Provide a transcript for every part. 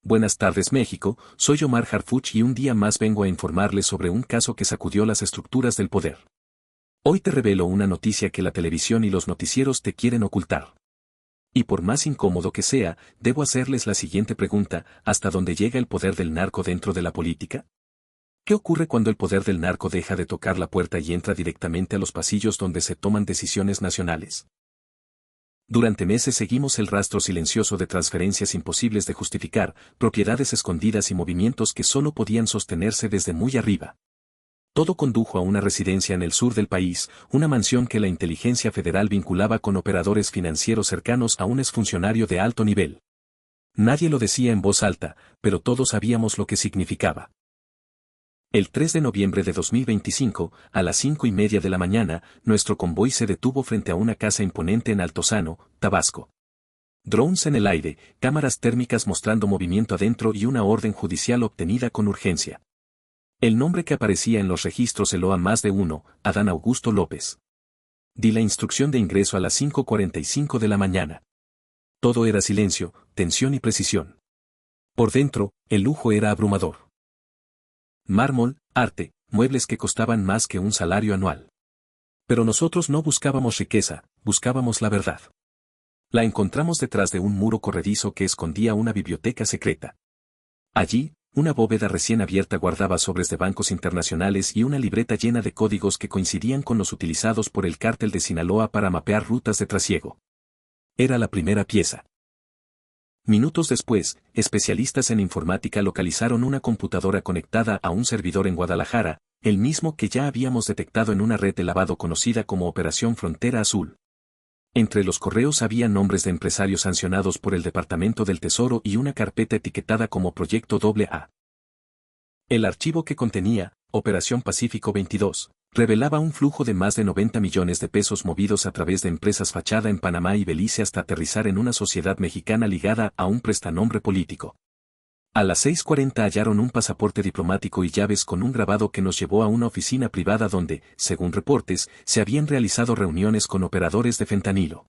Buenas tardes México, soy Omar Harfuch y un día más vengo a informarles sobre un caso que sacudió las estructuras del poder. Hoy te revelo una noticia que la televisión y los noticieros te quieren ocultar. Y por más incómodo que sea, debo hacerles la siguiente pregunta: ¿hasta dónde llega el poder del narco dentro de la política? ¿Qué ocurre cuando el poder del narco deja de tocar la puerta y entra directamente a los pasillos donde se toman decisiones nacionales? Durante meses seguimos el rastro silencioso de transferencias imposibles de justificar, propiedades escondidas y movimientos que solo podían sostenerse desde muy arriba. Todo condujo a una residencia en el sur del país, una mansión que la inteligencia federal vinculaba con operadores financieros cercanos a un exfuncionario de alto nivel. Nadie lo decía en voz alta, pero todos sabíamos lo que significaba. El 3 de noviembre de 2025, a las 5:30 de la mañana, nuestro convoy se detuvo frente a una casa imponente en Altozano, Tabasco. Drones en el aire, cámaras térmicas mostrando movimiento adentro y una orden judicial obtenida con urgencia. El nombre que aparecía en los registros heló a más de uno: Adán Augusto López. Di la instrucción de ingreso a las 5:45 de la mañana. Todo era silencio, tensión y precisión. Por dentro, el lujo era abrumador. Mármol, arte, muebles que costaban más que un salario anual. Pero nosotros no buscábamos riqueza, buscábamos la verdad. La encontramos detrás de un muro corredizo que escondía una biblioteca secreta. Allí, una bóveda recién abierta guardaba sobres de bancos internacionales y una libreta llena de códigos que coincidían con los utilizados por el cártel de Sinaloa para mapear rutas de trasiego. Era la primera pieza. Minutos después, especialistas en informática localizaron una computadora conectada a un servidor en Guadalajara, el mismo que ya habíamos detectado en una red de lavado conocida como Operación Frontera Azul. Entre los correos había nombres de empresarios sancionados por el Departamento del Tesoro y una carpeta etiquetada como Proyecto AA. El archivo que contenía, Operación Pacífico 22, revelaba un flujo de más de 90 millones de pesos movidos a través de empresas fachada en Panamá y Belice hasta aterrizar en una sociedad mexicana ligada a un prestanombre político. A las 6:40 hallaron un pasaporte diplomático y llaves con un grabado que nos llevó a una oficina privada donde, según reportes, se habían realizado reuniones con operadores de fentanilo.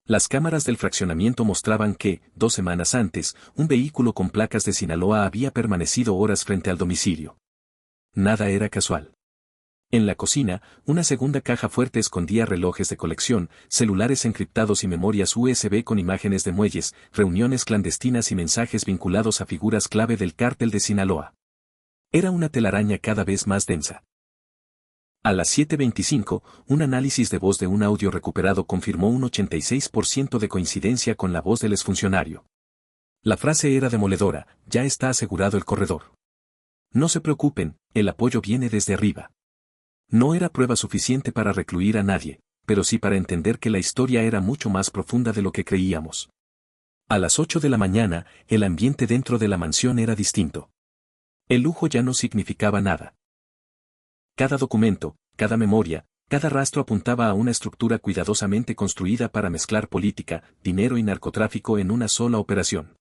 Las cámaras del fraccionamiento mostraban que, 2 semanas antes, un vehículo con placas de Sinaloa había permanecido horas frente al domicilio. Nada era casual. En la cocina, una segunda caja fuerte escondía relojes de colección, celulares encriptados y memorias USB con imágenes de muelles, reuniones clandestinas y mensajes vinculados a figuras clave del cártel de Sinaloa. Era una telaraña cada vez más densa. A las 7:25, un análisis de voz de un audio recuperado confirmó un 86% de coincidencia con la voz del exfuncionario. La frase era demoledora: ya está asegurado el corredor. No se preocupen, el apoyo viene desde arriba. No era prueba suficiente para recluir a nadie, pero sí para entender que la historia era mucho más profunda de lo que creíamos. A las 8 de la mañana, el ambiente dentro de la mansión era distinto. El lujo ya no significaba nada. Cada documento, cada memoria, cada rastro apuntaba a una estructura cuidadosamente construida para mezclar política, dinero y narcotráfico en una sola operación.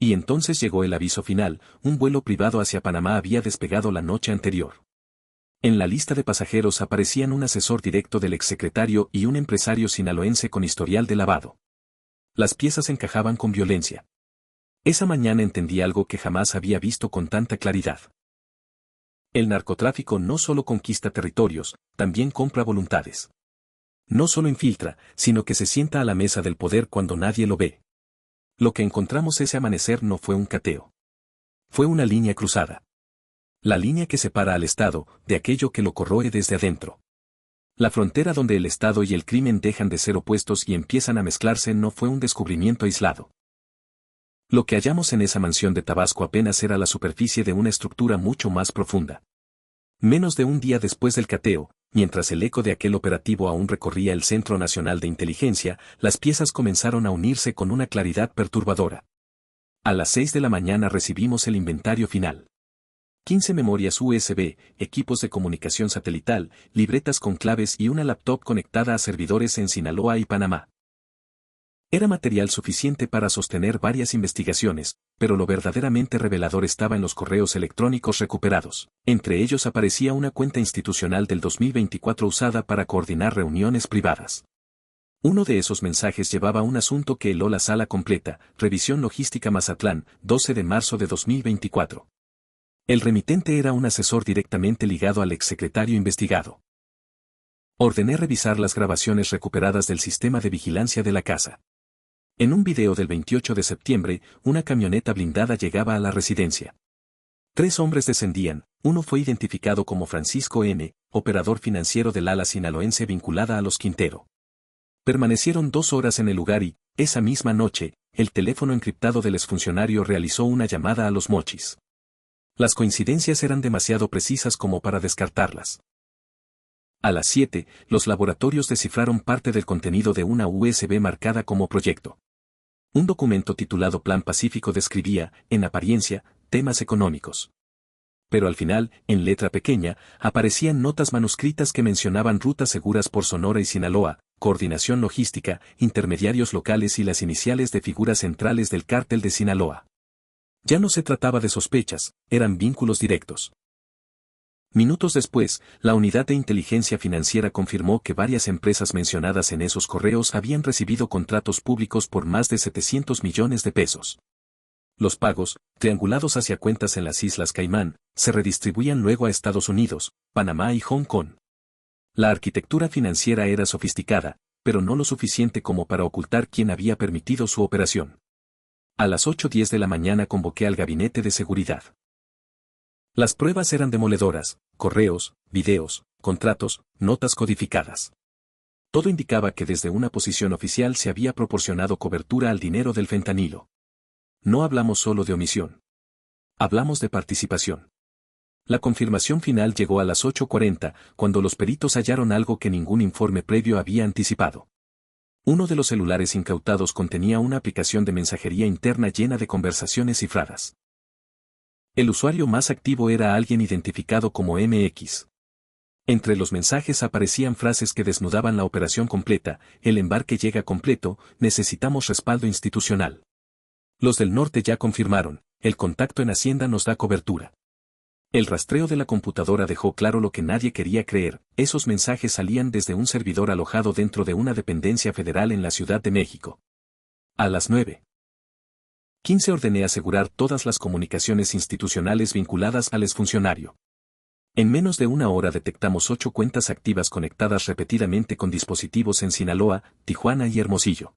Y entonces llegó el aviso final: un vuelo privado hacia Panamá había despegado la noche anterior. En la lista de pasajeros aparecían un asesor directo del exsecretario y un empresario sinaloense con historial de lavado. Las piezas encajaban con violencia. Esa mañana entendí algo que jamás había visto con tanta claridad. El narcotráfico no solo conquista territorios, también compra voluntades. No solo infiltra, sino que se sienta a la mesa del poder cuando nadie lo ve. Lo que encontramos ese amanecer no fue un cateo. Fue una línea cruzada. La línea que separa al Estado de aquello que lo corroe desde adentro. La frontera donde el Estado y el crimen dejan de ser opuestos y empiezan a mezclarse no fue un descubrimiento aislado. Lo que hallamos en esa mansión de Tabasco apenas era la superficie de una estructura mucho más profunda. Menos de un día después del cateo, mientras el eco de aquel operativo aún recorría el Centro Nacional de Inteligencia, las piezas comenzaron a unirse con una claridad perturbadora. A las 6 de la mañana recibimos el inventario final. 15 memorias USB, equipos de comunicación satelital, libretas con claves y una laptop conectada a servidores en Sinaloa y Panamá. Era material suficiente para sostener varias investigaciones, pero lo verdaderamente revelador estaba en los correos electrónicos recuperados. Entre ellos aparecía una cuenta institucional del 2024 usada para coordinar reuniones privadas. Uno de esos mensajes llevaba un asunto que heló la sala completa, Revisión Logística Mazatlán, 12 de marzo de 2024. El remitente era un asesor directamente ligado al exsecretario investigado. Ordené revisar las grabaciones recuperadas del sistema de vigilancia de la casa. En un video del 28 de septiembre, una camioneta blindada llegaba a la residencia. 3 hombres descendían, uno fue identificado como Francisco M., operador financiero del ala sinaloense vinculada a los Quintero. Permanecieron 2 horas en el lugar y, esa misma noche, el teléfono encriptado del exfuncionario realizó una llamada a Los Mochis. Las coincidencias eran demasiado precisas como para descartarlas. A las 7, los laboratorios descifraron parte del contenido de una USB marcada como proyecto. Un documento titulado Plan Pacífico describía, en apariencia, temas económicos. Pero al final, en letra pequeña, aparecían notas manuscritas que mencionaban rutas seguras por Sonora y Sinaloa, coordinación logística, intermediarios locales y las iniciales de figuras centrales del cártel de Sinaloa. Ya no se trataba de sospechas, eran vínculos directos. Minutos después, la Unidad de Inteligencia Financiera confirmó que varias empresas mencionadas en esos correos habían recibido contratos públicos por más de 700 millones de pesos. Los pagos, triangulados hacia cuentas en las Islas Caimán, se redistribuían luego a Estados Unidos, Panamá y Hong Kong. La arquitectura financiera era sofisticada, pero no lo suficiente como para ocultar quién había permitido su operación. A las 8:10 de la mañana convoqué al gabinete de seguridad. Las pruebas eran demoledoras, correos, videos, contratos, notas codificadas. Todo indicaba que desde una posición oficial se había proporcionado cobertura al dinero del fentanilo. No hablamos solo de omisión. Hablamos de participación. La confirmación final llegó a las 8:40, cuando los peritos hallaron algo que ningún informe previo había anticipado. Uno de los celulares incautados contenía una aplicación de mensajería interna llena de conversaciones cifradas. El usuario más activo era alguien identificado como MX. Entre los mensajes aparecían frases que desnudaban la operación completa: el embarque llega completo, necesitamos respaldo institucional. Los del norte ya confirmaron, el contacto en Hacienda nos da cobertura. El rastreo de la computadora dejó claro lo que nadie quería creer: esos mensajes salían desde un servidor alojado dentro de una dependencia federal en la Ciudad de México. A las 9:15 ordené asegurar todas las comunicaciones institucionales vinculadas al exfuncionario. En menos de una hora detectamos 8 cuentas activas conectadas repetidamente con dispositivos en Sinaloa, Tijuana y Hermosillo.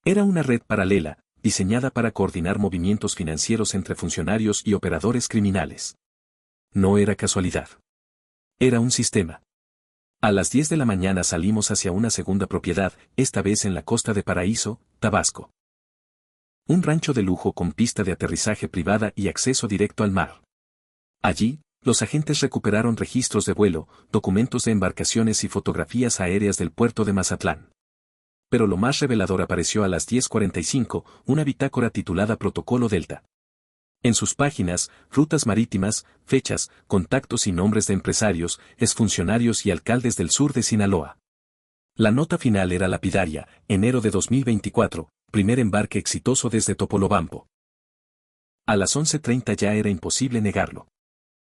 Era una red paralela, diseñada para coordinar movimientos financieros entre funcionarios y operadores criminales. No era casualidad. Era un sistema. A las 10 de la mañana salimos hacia una segunda propiedad, esta vez en la costa de Paraíso, Tabasco. Un rancho de lujo con pista de aterrizaje privada y acceso directo al mar. Allí, los agentes recuperaron registros de vuelo, documentos de embarcaciones y fotografías aéreas del puerto de Mazatlán. Pero lo más revelador apareció a las 10:45, una bitácora titulada Protocolo Delta. En sus páginas, rutas marítimas, fechas, contactos y nombres de empresarios, exfuncionarios y alcaldes del sur de Sinaloa. La nota final era lapidaria: enero de 2024, primer embarque exitoso desde Topolobampo. A las 11:30 ya era imposible negarlo.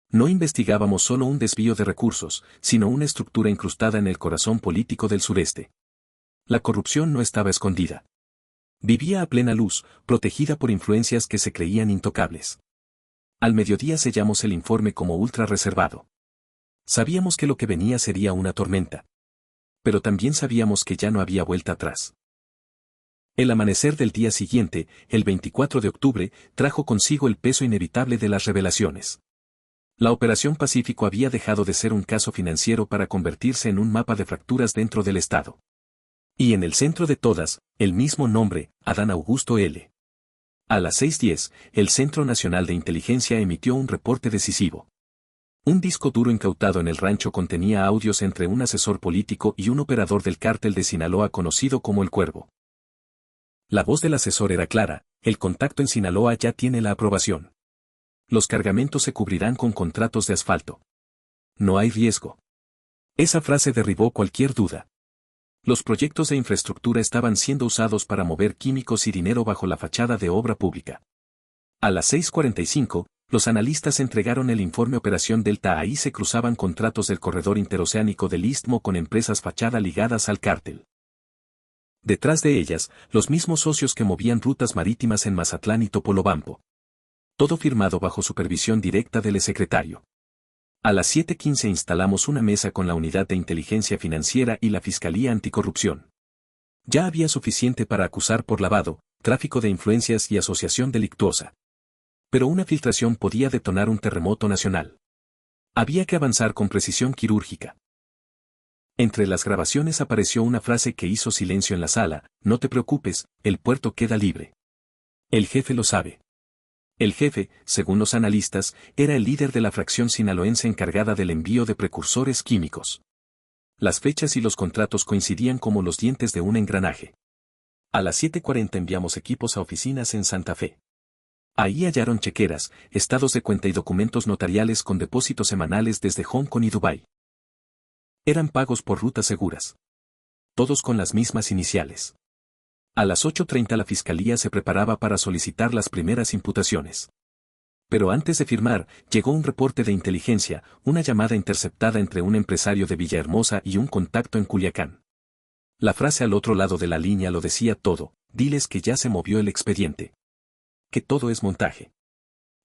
No investigábamos solo un desvío de recursos, sino una estructura incrustada en el corazón político del sureste. La corrupción no estaba escondida. Vivía a plena luz, protegida por influencias que se creían intocables. Al mediodía sellamos el informe como ultra reservado. Sabíamos que lo que venía sería una tormenta. Pero también sabíamos que ya no había vuelta atrás. El amanecer del día siguiente, el 24 de octubre, trajo consigo el peso inevitable de las revelaciones. La Operación Pacífico había dejado de ser un caso financiero para convertirse en un mapa de fracturas dentro del Estado. Y en el centro de todas, el mismo nombre, Adán Augusto L. A las 6:10, el Centro Nacional de Inteligencia emitió un reporte decisivo. Un disco duro incautado en el rancho contenía audios entre un asesor político y un operador del cártel de Sinaloa conocido como El Cuervo. La voz del asesor era clara: el contacto en Sinaloa ya tiene la aprobación. Los cargamentos se cubrirán con contratos de asfalto. No hay riesgo. Esa frase derribó cualquier duda. Los proyectos de infraestructura estaban siendo usados para mover químicos y dinero bajo la fachada de obra pública. A las 6:45, los analistas entregaron el informe Operación Delta. Ahí se cruzaban contratos del corredor interoceánico del Istmo con empresas fachada ligadas al cártel. Detrás de ellas, los mismos socios que movían rutas marítimas en Mazatlán y Topolobampo. Todo firmado bajo supervisión directa del secretario. A las 7:15 instalamos una mesa con la Unidad de Inteligencia Financiera y la Fiscalía Anticorrupción. Ya había suficiente para acusar por lavado, tráfico de influencias y asociación delictuosa. Pero una filtración podía detonar un terremoto nacional. Había que avanzar con precisión quirúrgica. Entre las grabaciones apareció una frase que hizo silencio en la sala: no te preocupes, el puerto queda libre. El jefe lo sabe. El jefe, según los analistas, era el líder de la fracción sinaloense encargada del envío de precursores químicos. Las fechas y los contratos coincidían como los dientes de un engranaje. A las 7:40 enviamos equipos a oficinas en Santa Fe. Ahí hallaron chequeras, estados de cuenta y documentos notariales con depósitos semanales desde Hong Kong y Dubái. Eran pagos por rutas seguras. Todos con las mismas iniciales. A las 8:30 la fiscalía se preparaba para solicitar las primeras imputaciones. Pero antes de firmar, llegó un reporte de inteligencia, una llamada interceptada entre un empresario de Villahermosa y un contacto en Culiacán. La frase al otro lado de la línea lo decía todo: diles que ya se movió el expediente. Que todo es montaje.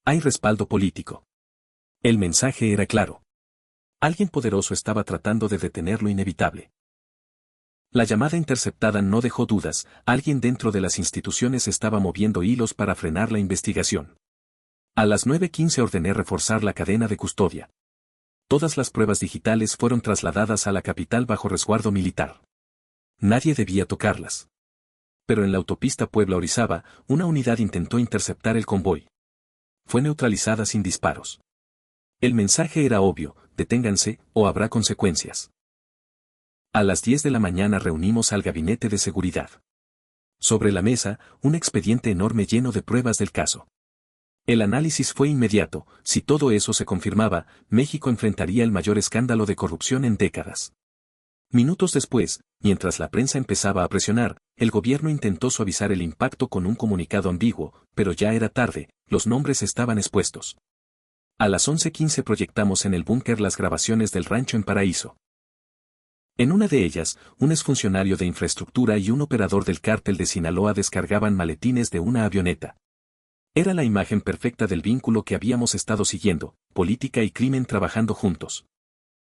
Hay respaldo político. El mensaje era claro. Alguien poderoso estaba tratando de detener lo inevitable. La llamada interceptada no dejó dudas: alguien dentro de las instituciones estaba moviendo hilos para frenar la investigación. A las 9:15 ordené reforzar la cadena de custodia. Todas las pruebas digitales fueron trasladadas a la capital bajo resguardo militar. Nadie debía tocarlas. Pero en la autopista Puebla-Orizaba, una unidad intentó interceptar el convoy. Fue neutralizada sin disparos. El mensaje era obvio: deténganse, o habrá consecuencias. A las 10 de la mañana reunimos al gabinete de seguridad. Sobre la mesa, un expediente enorme lleno de pruebas del caso. El análisis fue inmediato: si todo eso se confirmaba, México enfrentaría el mayor escándalo de corrupción en décadas. Minutos después, mientras la prensa empezaba a presionar, el gobierno intentó suavizar el impacto con un comunicado ambiguo, pero ya era tarde, los nombres estaban expuestos. A las 11:15 proyectamos en el búnker las grabaciones del rancho en Paraíso. En una de ellas, un exfuncionario de infraestructura y un operador del cártel de Sinaloa descargaban maletines de una avioneta. Era la imagen perfecta del vínculo que habíamos estado siguiendo: política y crimen trabajando juntos.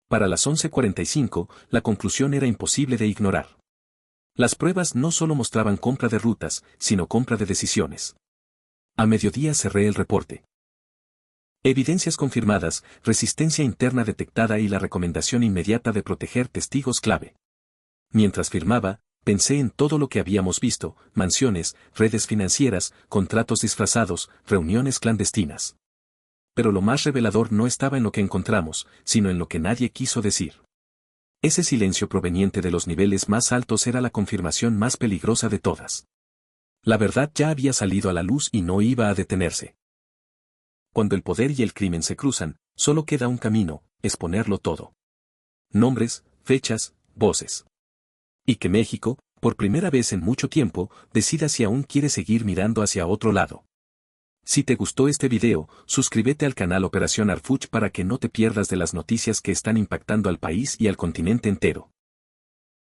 Para las 11:45, la conclusión era imposible de ignorar. Las pruebas no solo mostraban compra de rutas, sino compra de decisiones. A mediodía cerré el reporte. Evidencias confirmadas, resistencia interna detectada y la recomendación inmediata de proteger testigos clave. Mientras firmaba, pensé en todo lo que habíamos visto: mansiones, redes financieras, contratos disfrazados, reuniones clandestinas. Pero lo más revelador no estaba en lo que encontramos, sino en lo que nadie quiso decir. Ese silencio proveniente de los niveles más altos era la confirmación más peligrosa de todas. La verdad ya había salido a la luz y no iba a detenerse. Cuando el poder y el crimen se cruzan, solo queda un camino: exponerlo todo. Nombres, fechas, voces. Y que México, por primera vez en mucho tiempo, decida si aún quiere seguir mirando hacia otro lado. Si te gustó este video, suscríbete al canal Operación Arfuch para que no te pierdas de las noticias que están impactando al país y al continente entero.